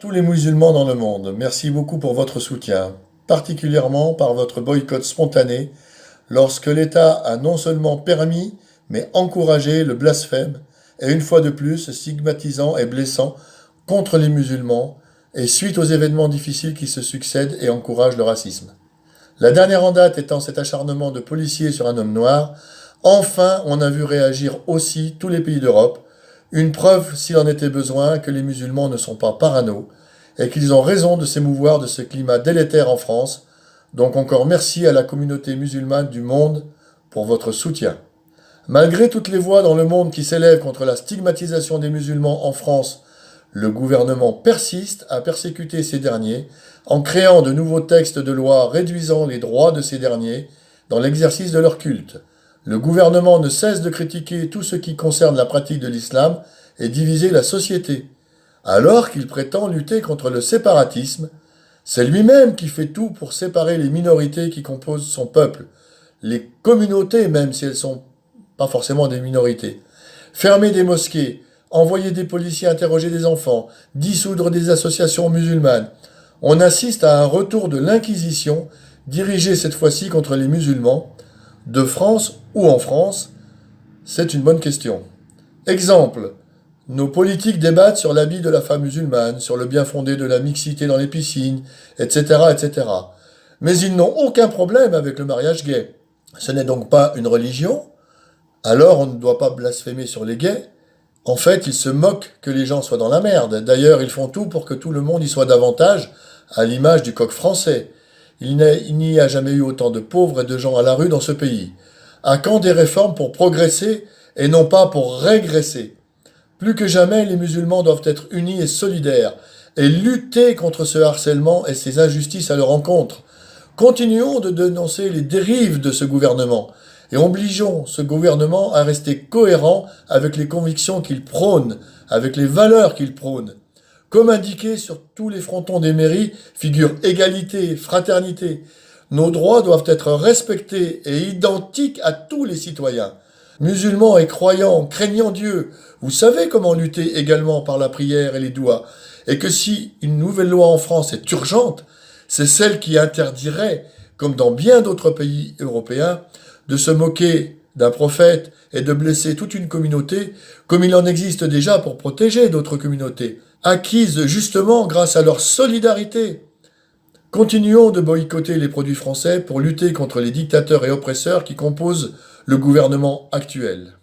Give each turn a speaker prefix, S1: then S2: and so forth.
S1: Tous les musulmans dans le monde, merci beaucoup pour votre soutien, particulièrement par votre boycott spontané lorsque l'État a non seulement permis, mais encouragé le blasphème, et une fois de plus stigmatisant et blessant contre les musulmans, et suite aux événements difficiles qui se succèdent et encouragent le racisme. La dernière en date étant cet acharnement de policiers sur un homme noir, enfin on a vu réagir aussi tous les pays d'Europe, une preuve, s'il en était besoin, que les musulmans ne sont pas parano et qu'ils ont raison de s'émouvoir de ce climat délétère en France. Donc encore merci à la communauté musulmane du monde pour votre soutien. Malgré toutes les voix dans le monde qui s'élèvent contre la stigmatisation des musulmans en France, le gouvernement persiste à persécuter ces derniers en créant de nouveaux textes de loi réduisant les droits de ces derniers dans l'exercice de leur culte. Le gouvernement ne cesse de critiquer tout ce qui concerne la pratique de l'islam et diviser la société. Alors qu'il prétend lutter contre le séparatisme, c'est lui-même qui fait tout pour séparer les minorités qui composent son peuple, les communautés même si elles ne sont pas forcément des minorités. Fermer des mosquées, envoyer des policiers interroger des enfants, dissoudre des associations musulmanes. On assiste à un retour de l'Inquisition, dirigée cette fois-ci contre les musulmans, de France ou en France, c'est une bonne question. Exemple, nos politiques débattent sur l'habit de la femme musulmane, sur le bien fondé de la mixité dans les piscines, etc., etc. Mais ils n'ont aucun problème avec le mariage gay. Ce n'est donc pas une religion, alors on ne doit pas blasphémer sur les gays. En fait, ils se moquent que les gens soient dans la merde. D'ailleurs, ils font tout pour que tout le monde y soit davantage, à l'image du coq français. Il n'y a jamais eu autant de pauvres et de gens à la rue dans ce pays. À quand des réformes pour progresser et non pas pour régresser? Plus que jamais, les musulmans doivent être unis et solidaires et lutter contre ce harcèlement et ces injustices à leur encontre. Continuons de dénoncer les dérives de ce gouvernement et obligeons ce gouvernement à rester cohérent avec les convictions qu'il prône, avec les valeurs qu'il prône. Comme indiqué sur tous les frontons des mairies, figure égalité, fraternité. Nos droits doivent être respectés et identiques à tous les citoyens. Musulmans et croyants, craignant Dieu, vous savez comment lutter également par la prière et les doigts. Et que si une nouvelle loi en France est urgente, c'est celle qui interdirait, comme dans bien d'autres pays européens, de se moquer d'un prophète et de blesser toute une communauté, comme il en existe déjà pour protéger d'autres communautés, acquises justement grâce à leur solidarité. Continuons de boycotter les produits français pour lutter contre les dictateurs et oppresseurs qui composent le gouvernement actuel.